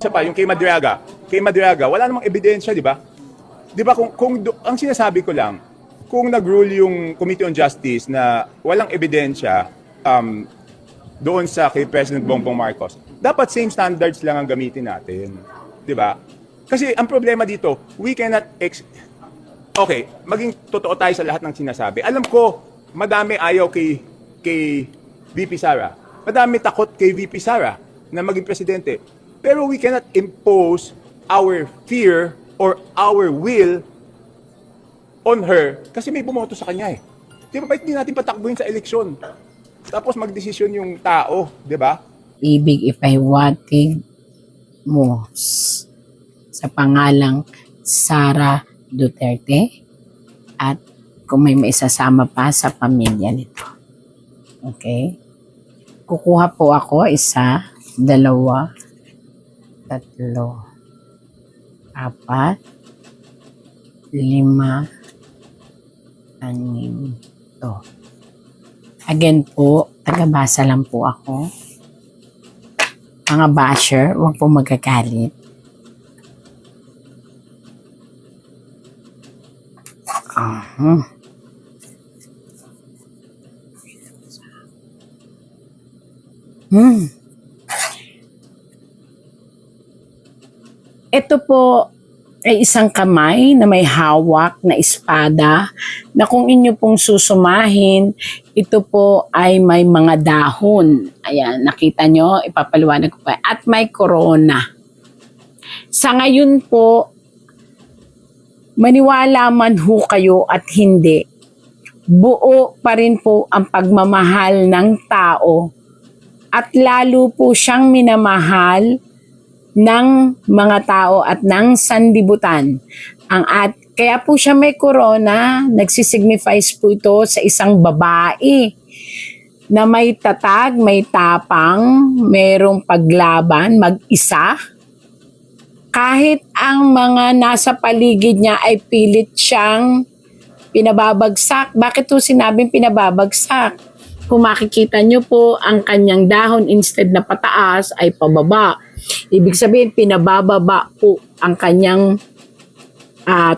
Isa pa, yung kay Madriaga, wala namang ebidensya, di ba? Di ba ang sinasabi ko lang, kung nag-rule yung Committee on Justice na walang ebidensya doon sa kay President Bongbong Marcos, dapat same standards lang ang gamitin natin. Di ba? Kasi ang problema dito, we cannot okay, maging totoo tayo sa lahat ng sinasabi. Alam ko, madami ayaw kay VP Sara. Madami takot kay VP Sara na maging presidente. Pero we cannot impose our fear or our will on her kasi may bumoto sa kanya eh. Di ba hindi natin patakbuhin sa eleksyon? Tapos magdesisyon yung tao, di ba? Ibig ipahiwatig mo sa pangalang Sara Duterte at kung may maisasama pa sa pamilya nito. Okay? Kukuha po ako 1, 2, 3, 4, 5, 6, 7. Again po, tagabasa lang po ako. Mga basher, huwag po magagalit. Ito po ay isang kamay na may hawak na espada na kung inyo pong susumahin, ito po ay may mga dahon. Ayan, nakita nyo, ipapaliwanag ko pa. At may corona. Sa ngayon po, maniwala man ho kayo at hindi, buo pa rin po ang pagmamahal ng tao at lalo po siyang minamahal ng mga tao at ng sanlibutan. Kaya po siya may corona, nagsisignifies po ito sa isang babae na may tatag, may tapang, merong paglaban, mag-isa. Kahit ang mga nasa paligid niya ay pilit siyang pinababagsak. Bakit po sinabing pinababagsak? Kung makikita niyo po, ang kanyang dahon instead na pataas ay pababa. Ibig sabihin, pinabababa po ang kanyang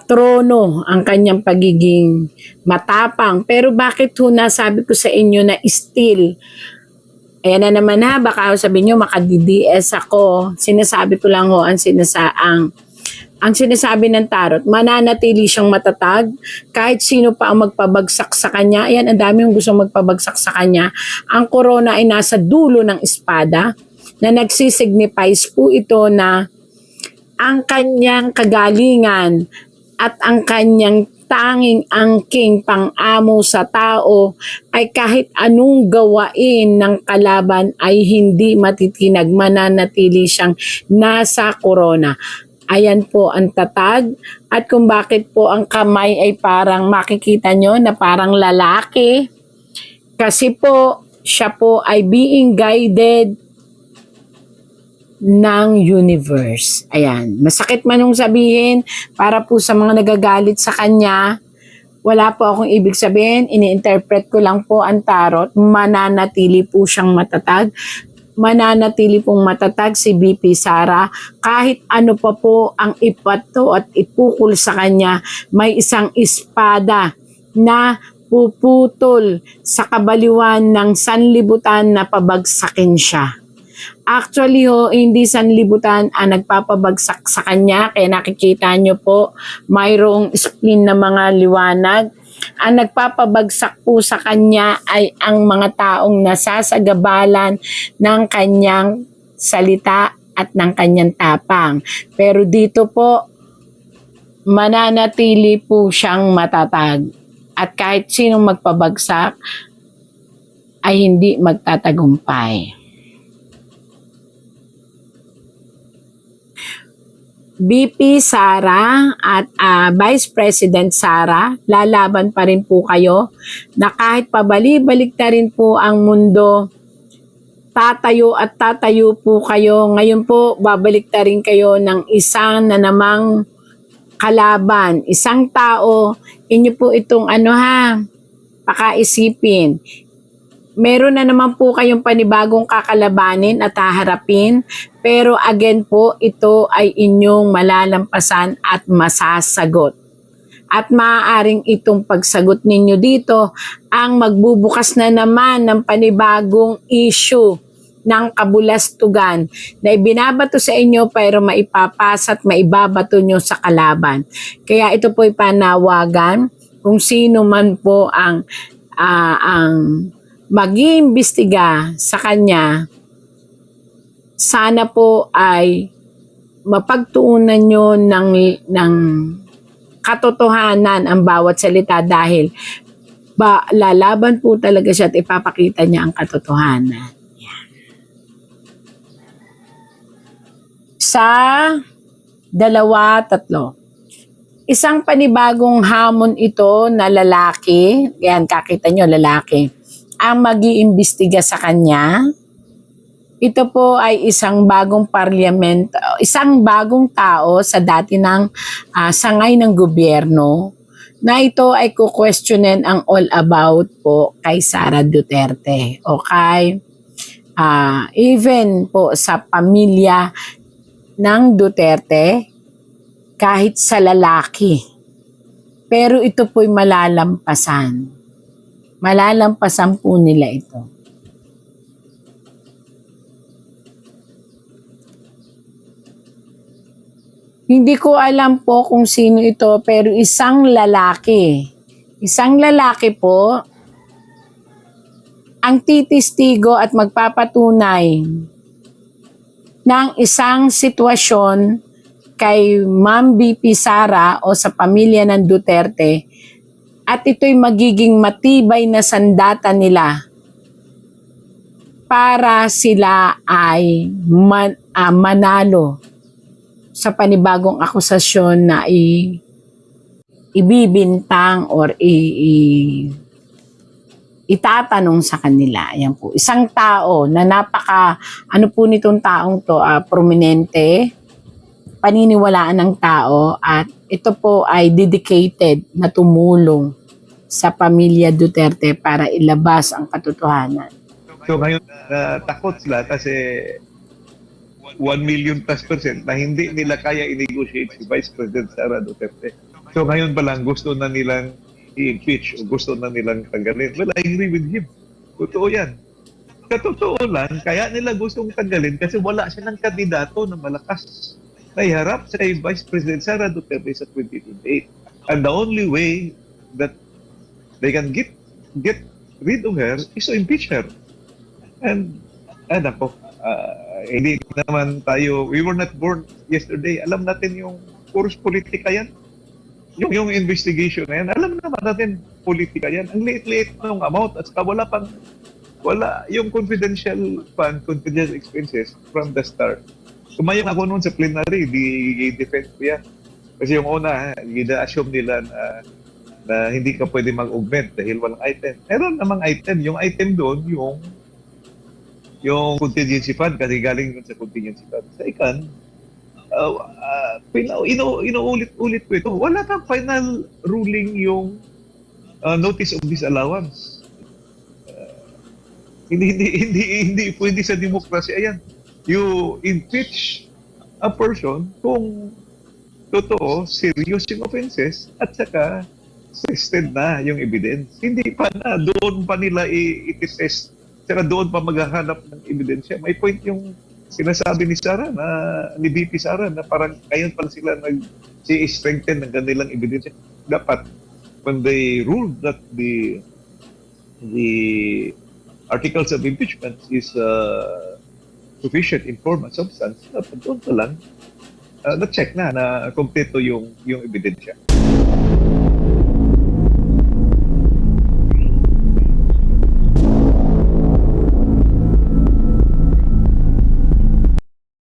trono, ang kanyang pagiging matapang. Pero bakit ho nasabi ko sa inyo na still? Ayan na naman ha, baka sabihin nyo makadi-DS ako. Sinasabi ko lang ho ang sinasabi ng tarot, mananatili siyang matatag kahit sino pa ang magpabagsak sa kanya. Ayan, ang dami yung gusto magpabagsak sa kanya. Ang corona ay nasa dulo ng espada na nagsisignifies po ito na ang kanyang kagalingan at ang kanyang tanging angking pang-amo sa tao ay kahit anong gawain ng kalaban ay hindi matitinag, mananatili siyang nasa corona. Ayan po ang tatag. At kung bakit po ang kamay ay parang makikita nyo na parang lalaki. Kasi po, siya po ay being guided ng universe. Ayan. Masakit man nung sabihin, para po sa mga nagagalit sa kanya, wala po akong ibig sabihin. Ini-interpret ko lang po ang tarot. Mananatili po siyang matatag. Mananatili pong matatag si VP Sara kahit ano pa po ang ipato at ipukol sa kanya, may isang espada na puputol sa kabaliwan ng sanlibutan na pabagsakin siya. Actually ho, hindi sanlibutan ang nagpapabagsak sa kanya, kaya nakikita nyo po mayroong spleen na mga liwanag. Ang nagpapabagsak po sa kanya ay ang mga taong nasasagabalan ng kanyang salita at ng kanyang tapang. Pero dito po, mananatili po siyang matatag. At kahit sinong magpabagsak ay hindi magtatagumpay. VP Sara at Vice President Sara, lalaban pa rin po kayo na kahit pabalik-balik na rin po ang mundo, tatayo at tatayo po kayo. Ngayon po, babalik na rin kayo ng isang na namang kalaban. Isang tao, inyo po itong pakaisipin. meron na naman po kayong panibagong kakalabanin at haharapin. Pero again po, ito ay inyong malalampasan at masasagot. At maaaring itong pagsagot ninyo dito ang magbubukas na naman ng panibagong issue ng kabulastugan na ibinabato sa inyo pero maipapasa at maibabato nyo sa kalaban. Kaya ito po'y panawagan kung sino man po ang mag-iimbestiga sa kanya, sana po ay mapagtuunan nyo ng katotohanan ang bawat salita dahil lalaban po talaga siya at ipapakita niya ang katotohanan. Sa 2, 3. Isang panibagong hamon ito na lalaki, yan kakita nyo lalaki, ang mag-iimbestiga sa kanya. Ito po ay isang bagong parliament, isang bagong tao sa dati ng sangay ng gobyerno na ito ay kukwestiyonin ang all about po kay Sara Duterte o kay even po sa pamilya ng Duterte, kahit sa lalaki. Pero ito po'y malalampasan. Malalampasan po nila ito. Hindi ko alam po kung sino ito, pero isang lalaki. Isang lalaki po ang titistigo at magpapatunay ng isang sitwasyon kay Ma'am BP Sara o sa pamilya ng Duterte at ito'y magiging matibay na sandata nila para sila ay manalo sa panibagong akusasyon na ibibintang or itatanong sa kanila. Ayan po. Isang tao na ano po nitong taong to, prominente, paniniwalaan ng tao at ito po ay dedicated na tumulong sa pamilya Duterte para ilabas ang katotohanan. So ngayon, takot sila kasi 1 million plus % na hindi nila kaya i-negotiate si Vice President Sara Duterte. So ngayon pa lang gusto na nilang i-impeach o gusto na nilang tanggalin. Well, I agree with him. Totoo yan. Katotoo lang, kaya nila gustong tanggalin kasi wala silang kandidato na malakas na iharap sa Vice President Sara Duterte sa 2028. And the only way that they can get rid of her is to impeach her. And ako, hindi naman tayo, we were not born yesterday. Alam natin yung course politika yan. Yung investigation na yan, alam naman natin politika yan. Ang liit-liit ng amount at saka wala yung confidential fund, confidential expenses from the start. Kumayang ako noon sa plenary, di-defend ko yan. Kasi yung una, gina-assume nila na hindi ka pwede mag-augment dahil walang item. Meron namang item. Yung item doon, yung contingency fund, kasi galing yun sa contingency fund. Sa ikan, inuulit-ulit ko ito. Wala kang final ruling yung notice of disallowance. Hindi pwede sa demokrasya. Ayan, you impeach a person kung totoo, serious yung offenses at saka tested na yung evidence. Hindi pa na, doon pa nila i-test. Saka doon pa maghahanap ng ebidensya. May point yung sinasabi ni Sara ni BP Sara na parang ngayon pa sila nag-strengthen ng kanilang ebidensya. Dapat when they ruled that the articles of impeachment is sufficient in form and substance, dapat doon pa lang na-check na kompleto yung ebidensya.